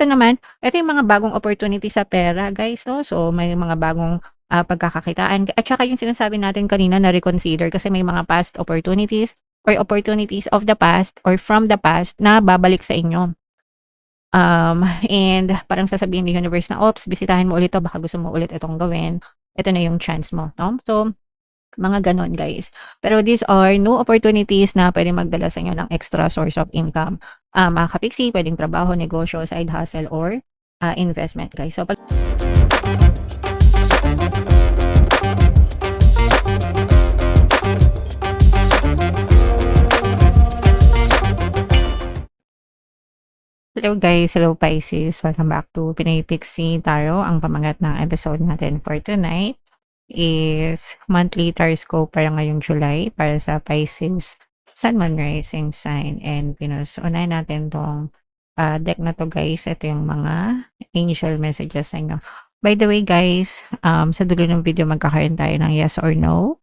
eto naman, eto yung mga bagong opportunity sa pera guys 'no. So may mga bagong, pagkakakitaan at saka yung sinasabi natin kanina na reconsider kasi may mga past opportunities or opportunities of the past or from the past na babalik sa inyo. And parang sasabihin ni universe na, "Oops, bisitahin mo ulit 'to baka gusto mo ulit itong gawin. Ito na yung chance mo," 'no. So mga gano'n guys. Pero these are new opportunities na puwedeng magdala sa inyo ng extra source of income. Mga ka-pixie, puwedeng trabaho, negosyo, side hustle or, investment guys. So 'pag hello guys, hello Pisces, welcome back to Pinoy Pixie Tarot. Ang pamagat ng episode natin for tonight is monthly horoscope para ngayong July para sa Pisces, Sun, Moon, Rising Sign, and Venus. Unahin natin tong deck na to guys. Ito yung mga angel messages sa inyo. By the way guys, sa dulo ng video magkakaroon tayo ng yes or no,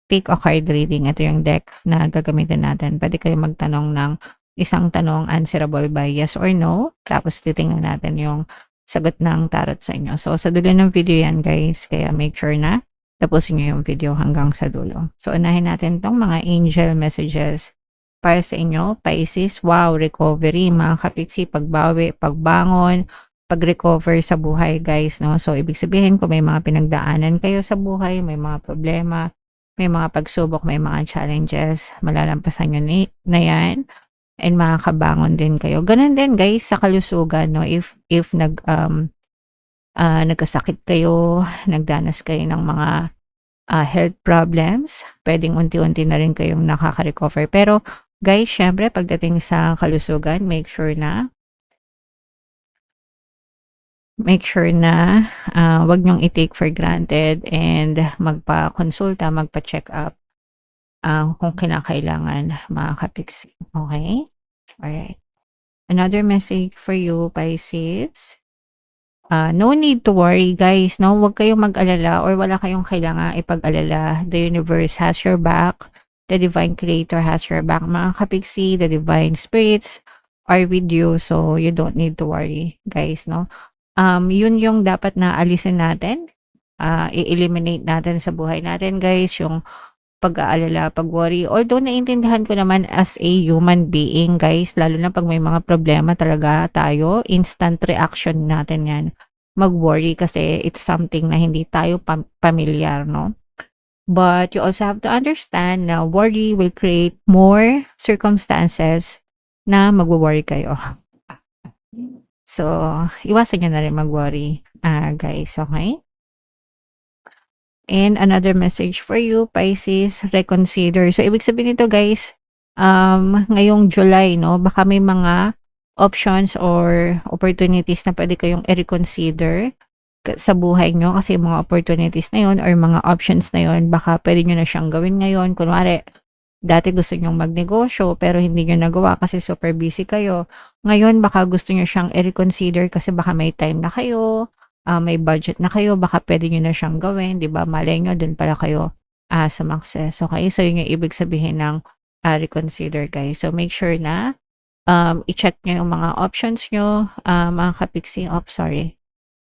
pick a card reading. Ito yung deck na gagamitin natin. Pwede kayo magtanong ng isang tanong answerable by yes or no. Tapos titingnan natin yung sagot ng tarot sa inyo. So sa dulo ng video yan guys. Kaya make sure na tapusin nyo yung video hanggang sa dulo. So unahin natin tong mga angel messages para sa inyo. Pisces, wow, recovery. Mga kapitsi, pagbawi, pagbangon, pag-recover sa buhay guys. No? So ibig sabihin kung may mga pinagdaanan kayo sa buhay, may mga problema, may mga pagsubok, may mga challenges, malalampasan nyo na yan. And makakabangon din kayo. Gano'n din guys sa kalusugan 'no, if nagkasakit kayo, nagdanas kayo ng mga, health problems, puwedeng unti-unti na rin kayong nakaka-recover. Pero guys, siyempre pagdating sa kalusugan, make sure na, 'wag niyong i-take for granted and magpakonsulta, magpa-check-up. Kung kinakailangan mga ka-pixie, okey? Alright. Another message for you Pisces, no need to worry guys 'no, huwag kayong mag-alala or wala kayong kailangang ipag-alala. The universe has your back, the divine creator has your back mga ka-pixie, the divine spirits are with you, so you don't need to worry guys 'no. Yun yung dapat na alisin natin, i-eliminate natin sa buhay natin guys, yung pag-aalala, pag-worry. Although naiintindihan ko naman as a human being guys, lalo na 'pag may mga problema talaga tayo, instant reaction natin 'yan, mag-worry kasi it's something na hindi tayo pamilyar 'no. But you also have to understand na worry will create more circumstances na magwo-worry kayo. So, iwasan niyo na rin mag-worry, guys, okay? And another message for you Pisces, reconsider. So ibig sabihin nito guys, ngayong July 'no, baka may mga options or opportunities na puwede kayong i-reconsider sa buhay niyo kasi yung mga opportunities na 'yon or mga options na 'yon baka puwede niyo na siyang gawin ngayon. Kunwari, dati gusto niyong magnegosyo pero hindi niyo nagawa kasi super busy kayo. Ngayon baka gusto niyo siyang i-reconsider kasi baka may time na kayo, may budget na kayo, baka puwede niyo na siyang gawin, 'di ba? Malay niyo do'n pala kayo, sumakses, okey? So 'yun yung ibig sabihin ng, reconsider guys. So make sure na, i-check niyo yung mga options niyo, mga ka-pixie, sorry.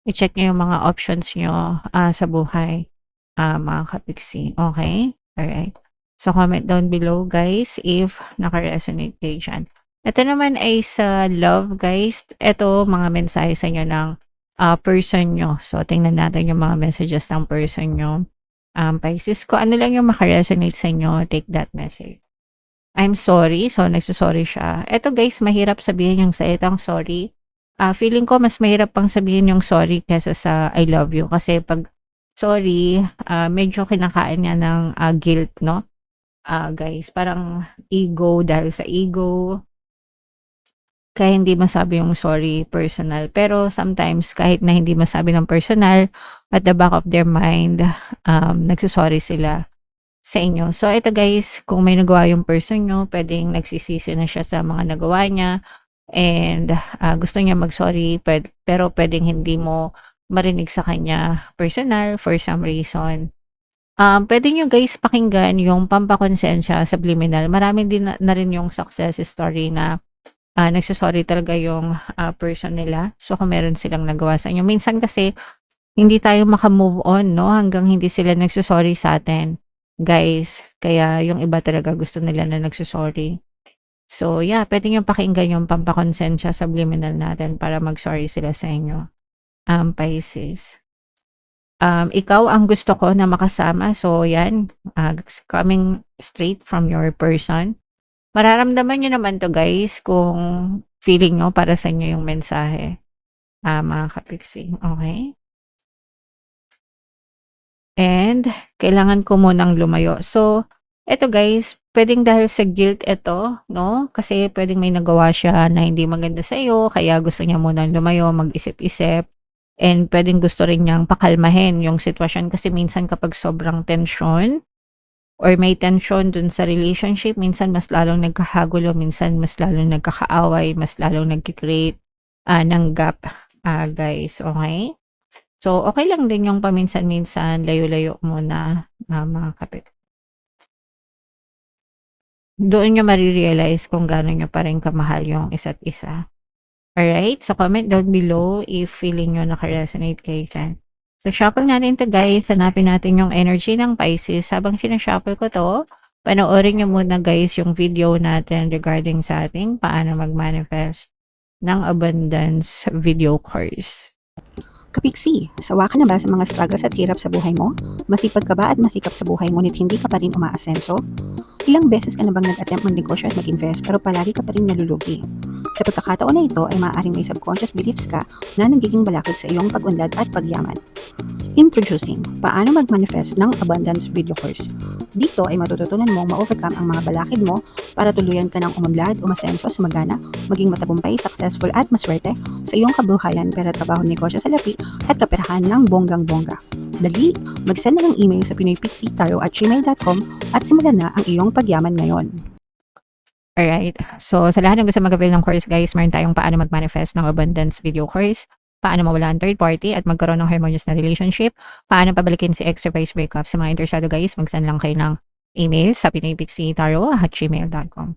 I-check niyo yung mga options niyo, sa buhay, mga ka-pixie, okey? Alright. So comment down below guys if naka-resonate kayo diyan. Ito naman ay sa love guys, eto mga mensahe sa inyo ng person nyo. So, tingnan natin yung mga messages ng person nyo. Pisces, kung ano lang yung makaresonate sa inyo, take that message. I'm sorry. So, nagsusorry siya. Eto guys, mahirap sabihin yung salitang sorry. Feeling ko mas mahirap pang sabihin yung sorry kesa sa I love you. Kasi pag sorry, medyo kinakain niya ng guilt, no? Guys, parang ego dahil sa ego. Kaya hindi masabi yung sorry personal. Pero sometimes kahit na hindi masabi ng personal, at the back of their mind, nagso-sorry sila sa inyo. So ito guys, kung may nagawa yung person nyo, puwedeng nagsisisi na siya sa mga nagawa niya and, gusto niya mag-sorry pero puwedeng hindi mo marinig sa kanya personal for some reason. Puwede niyo guys pakinggan yung Pampakonsensya Subliminal. Marami din na rin yung success story na nagso-sorry talaga yung, person nila. So, kung meron silang nagawa sa inyo. Minsan kasi hindi tayo maka-move on 'no, hanggang hindi sila nagso-sorry sa'tin, guys. Kaya yung iba talaga gusto nila na nagso-sorry. So, yeah, puwede niyong pakinggan yung pampakonsensya subliminal natin para mag-sorry sila sa inyo, Pisces. Ikaw ang gusto ko na makasama. So, 'yan, coming straight from your person. Mararamdaman niyo naman 'to guys kung feeling niyo para sa inyo yung mensahe, mga ka-Pixie, okey? And kailangan ko munang lumayo. So, eto guys, puwedeng dahil sa guilt eto 'no, kasi puwedeng may nagawa siya na hindi maganda sa'yo kaya gusto niya munang lumayo, mag-isip-isip, and puwedeng gusto rin niyang pakalmahin yung sitwasyon kasi minsan kapag sobrang tensyon or may tensyon dun sa relationship, minsan mas lalong nagkakagulo, minsan mas lalong nagkakaaway, mas lalong nagke-create, ng gap, guys, okey? So, okey lang din yung paminsan-minsan layo-layo muna, mga kapit doon niyo mare-realize kung gaano niyo pa rin kamahal yung isa't isa. Alright? So, comment down below if feeling niyo naka-resonate kayo diyan. So, shuffle natin 'to guys, hanapin natin yung energy ng Pisces. Habang sina-shuffle ko 'to, panoorin niyo muna guys yung video natin regarding sa ating paano mag-manifest ng abundance video course. Kapiksi, sawa ka na ba sa mga struggles at hirap sa buhay mo? Masipag ka ba at masikap sa buhay ngunit hindi ka pa rin umaasenso? Ilang beses ka na bang nag-attempt mag-negosyo at mag-invest pero palagi ka pa rin nalulugi? Sa pagkakataon na ito ay maaaring may subconscious beliefs ka na nagiging balakid sa iyong pag-unlad at pagyaman. Introducing, paano mag-manifest ng abundance video course. Dito ay matututunan mong ma-overcome ang mga balakid mo para tuluyan ka ng umunlad, umasenso, sumagana, maging matagumpay, successful at maswerte sa iyong kabuhayan, pera, trabaho, negosyo, salapi at kaperahan ng bonggang-bongga. Dali, mag-send na ng email sa pinoypixie@gmail.com at simulan na ang iyong pagyaman ngayon. Alright. So, sa lahat ng gusto mag-avail ng course guys, meron tayong paano mag-manifest ng abundance video course, paano mawala ang third party at magkaroon ng harmonious na relationship, paano pabalikin si ex or vice breakup. Sa mga interesado guys, mag-send lang kayo ng email sa pinoypixie@gmail.com.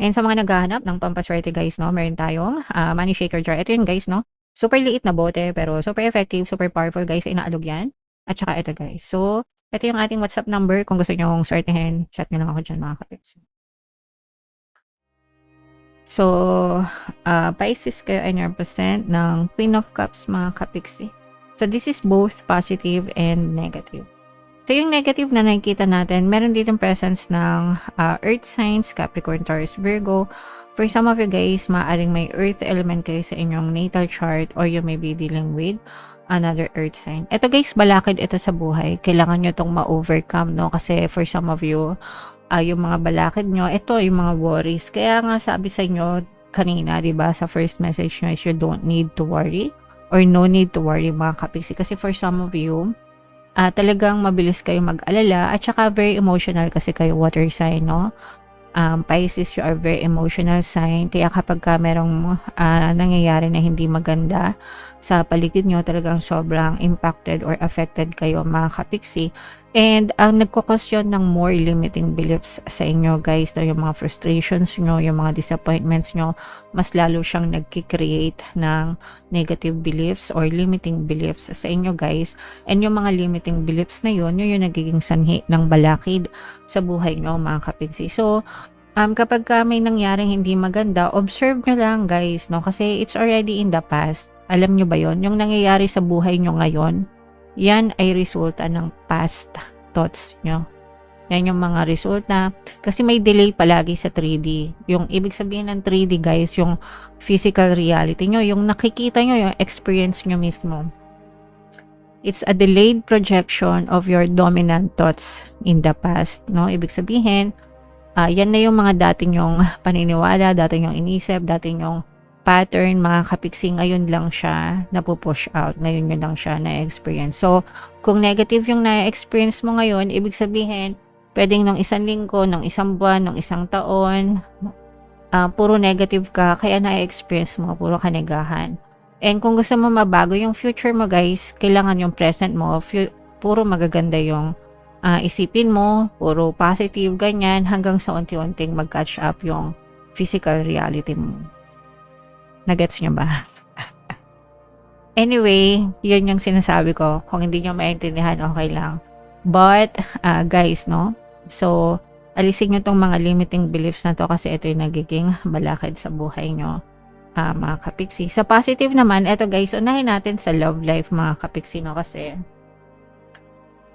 And sa mga naghahanap ng pampaswerte guys 'no, meron tayong, money shaker jar. Ito yun guys 'no, super liit na bote pero super effective, super powerful guys, inaalog yan. At saka ito guys. So, ito yung ating WhatsApp number kung gusto niyong swertehin, chat niyo lang ako diyan mga ka-Pixie. So, Pisces kayo ay represent ng Queen of Cups mga ka-Pixie. So, this is both positive and negative. So, yung negative na nakikita natin, meron ditong presence ng earth signs, Capricorn, Taurus, Virgo. For some of you guys, maaaring may earth element kayo sa inyong natal chart or you may be dealing with another earth sign. Ito guys, balakid ito sa buhay. Kailangan nyo itong ma-overcome, no? Kasi for some of you, yung mga balakid nyo, ito yung mga worries. Kaya nga sabi sa inyo kanina, di ba, sa first message nyo is you don't need to worry or no need to worry mga kapiksi. Kasi for some of you, talagang mabilis kayo mag-alala at saka very emotional kasi kayo water sign, no? Pisces, you are very emotional sign. Kaya kapag ka merong nangyayari na hindi maganda sa paligid nyo, talagang sobrang impacted or affected kayo mga kapiksi. And ang nagkukos yun ng more limiting beliefs sa inyo guys, no? Yung mga frustrations nyo, yung mga disappointments nyo, mas lalo siyang nagkikreate ng negative beliefs or limiting beliefs sa inyo guys. And yung mga limiting beliefs na yun, yun yung nagiging sanhi ng balakid sa buhay nyo mga kapiksi. So, kapag ka may nangyaring hindi maganda, observe nyo lang guys, no? Kasi it's already in the past. Alam nyo ba yon? Yung nangyayari sa buhay nyo ngayon, yan ay resulta ng past thoughts nyo. Yan yung mga resulta. Kasi may delay palagi sa 3D. Yung ibig sabihin ng 3D guys, yung physical reality nyo, yung nakikita nyo, yung experience nyo mismo. It's a delayed projection of your dominant thoughts in the past, no? Ibig sabihin, yan na yung mga dati nyong paniniwala, dati nyong inisip, dati nyong pattern, mga kapiksi, ngayon lang siya napupush out, ngayon nyo lang siya na-experience. So, kung negative yung na-experience mo ngayon, ibig sabihin, pwedeng nung isang linggo, nung isang buwan, nung isang taon, puro negative ka, kaya na-experience mo, puro kanegahan. And kung gusto mo mabago yung future mo guys, kailangan yung present mo, puro magaganda yung isipin mo, puro positive, ganyan, hanggang sa unti-unting mag-catch up yung physical reality mo. Nagets nyo ba? Anyway, yun yung sinasabi ko. Kung hindi nyo maintindihan, okay lang. But, guys, no? So, alisin nyo tong mga limiting beliefs na to kasi ito yung nagiging balakid sa buhay nyo, mga kapiksi. Sa positive naman, eto guys, unahin natin sa love life, mga kapiksi, no? Kasi,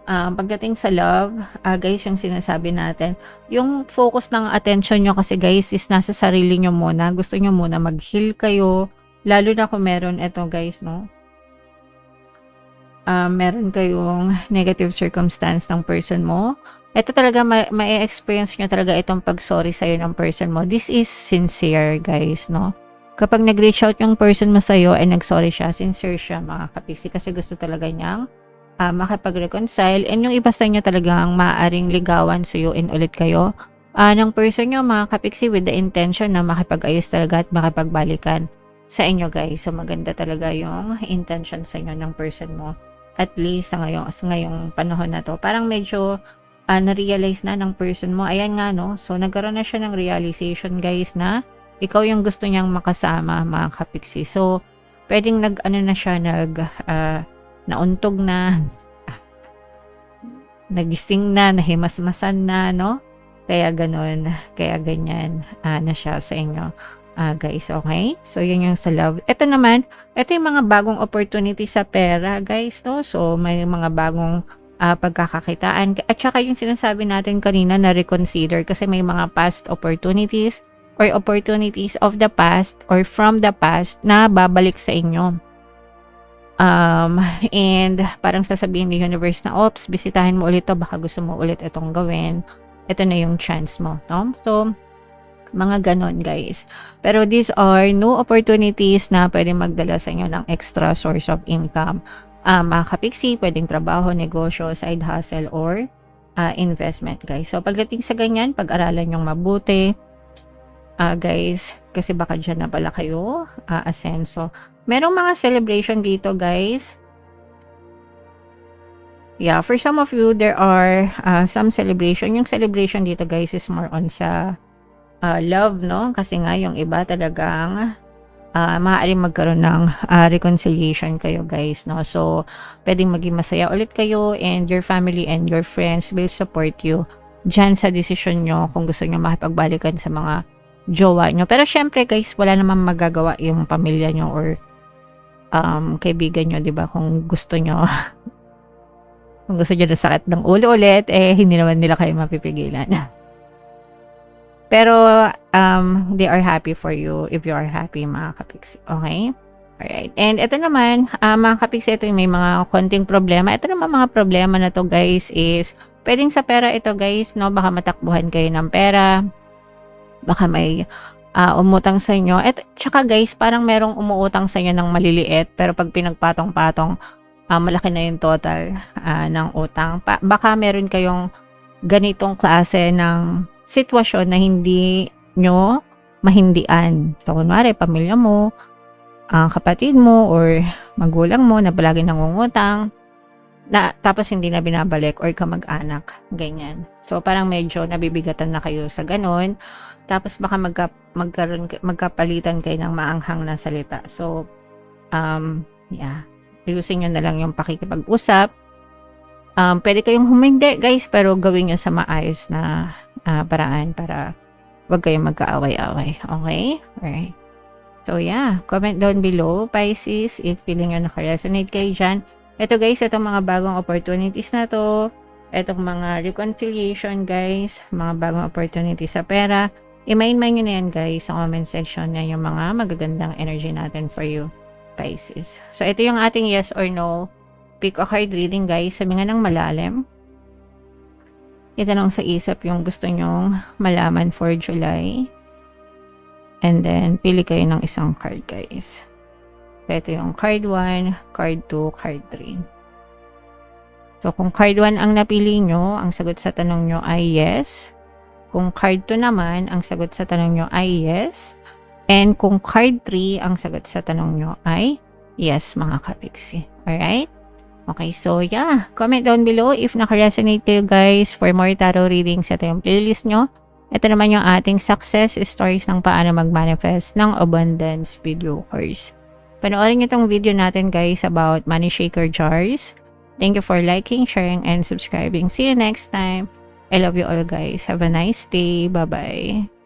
pagdating sa love, guys, yung sinasabi natin, yung focus ng attention nyo kasi guys is nasa sarili nyo muna. Gusto nyo muna mag-heal kayo. Lalo na kung meron eto guys, no? Meron kayong negative circumstance ng person mo. Ito talaga, ma-experience nyo talaga itong pag-sorry sa'yo ng person mo. This is sincere, guys, no? Kapag nag-reach out yung person mo sa'yo ay nag-sorry siya, sincere siya, mga kapiksi, kasi gusto talaga niyang makipag-reconcile. And yung iba sa inyo talagang maaaring ligawan, suyuin ulit kayo ng person nyo, mga kapiksi, with the intention na makipag-ayos talaga at makipagbalikan sa inyo, guys. So, maganda talaga yung intention sa inyo ng person mo. At least sa ngayong panahon na to, parang medyo na-realize na ng person mo. Ayan nga, no? So, nagkaroon na siya ng realization, guys, na ikaw yung gusto niyang makasama, mga kapiksi. So, pwedeng nauntog na, nagising na, nahimasmasan na, no? Kaya ganun, kaya ganyan na siya sa inyo. Guys, okay? So, yun yung sa love. Ito naman, ito yung mga bagong opportunity sa pera, guys, no? So, may mga bagong pagkakakitaan. At saka yung sinasabi natin kanina na reconsider kasi may mga past opportunities or opportunities of the past or from the past na babalik sa inyo. And parang sasabihin ni universe na, oops, bisitahin mo ulit to, baka gusto mo ulit itong gawin. Ito na yung chance mo, no? So, mga ganon, guys. Pero these are new opportunities na pwedeng magdala sa inyo ng extra source of income. Mga kapiksi, pwedeng trabaho, negosyo, side hustle, or investment, guys. So, pagdating sa ganyan, pag-aralan yung mabuti, guys, kasi baka dyan na pala kayo asenso. Merong mga celebration dito, guys. Yeah, for some of you, there are some celebration. Yung celebration dito, guys, is more on sa love, no? Kasi nga, yung iba talagang maaaring magkaroon ng reconciliation kayo, guys, no? So, pwedeng maging masaya ulit kayo and your family and your friends will support you dyan sa decision nyo kung gusto nyo makipagbalikan sa mga jowa nyo. Pero syempre, guys, wala namang magagawa yung pamilya nyo or kaibigan nyo, di ba? Kung gusto nyo kung gusto nyo na sakit ng ulo ulit, hindi naman nila kayo mapipigilan. Pero, they are happy for you if you are happy, mga kapiksi. Okay? Alright. And ito naman, mga kapiksi, ito yung may mga konting problema. Ito naman mga problema na to, guys, is pwedeng sa pera ito, guys, no? Baka matakbuhan kayo ng pera. Baka may umutang sa inyo. At tsaka, guys, parang merong umuutang sa inyo ng maliliit. Pero pag pinagpatong-patong, malaki na yung total ng utang. Baka meron kayong ganitong klase ng sitwasyon na hindi nyo mahindian. So, kunwari, pamilya mo, kapatid mo, or magulang mo na palagi nangungutang, tapos hindi na binabalik, or kamag-anak, ganyan. So, parang medyo nabibigatan na kayo sa ganon. Tapos, baka magkapalitan kayo ng maanghang na salita. So, yeah. Ayusin nyo na lang yung pakikipag-usap. Pwede kayong humindi, guys, pero gawin nyo sa maayos na paraan para wag kayong magkaaway-away. Okay? Alright. So, yeah. Comment down below, Pisces, if feeling nyo naka-resonate kayo dyan. Ito, guys, itong mga bagong opportunities na to. Itong mga reconciliation, guys. Mga bagong opportunities sa pera. I-mind nyo na yan, guys, sa comment section na yung mga magagandang energy natin for you, Pisces. So, ito yung ating yes or no pick a card reading, guys. Sabi nga ng malalim. Itanong sa isip yung gusto nyong malaman for July. And then, pili kayo ng isang card, guys. So, ito yung card 1, card 2, card 3. So, kung card 1 ang napili nyo, ang sagot sa tanong nyo ay yes. Kung card 2 naman, ang sagot sa tanong nyo ay yes. And kung card 3, ang sagot sa tanong nyo ay yes, mga kapiksi. Alright? Okay, so yeah. Comment down below if naka-resonate kayo, guys. For more tarot readings, ito yung playlist nyo. Ito naman yung ating success stories ng paano mag-manifest ng abundance with Lucas. Panoorin niyo tong video natin guys about money shaker jars. Thank you for liking, sharing, and subscribing. See you next time. I love you all guys. Have a nice day. Bye-bye.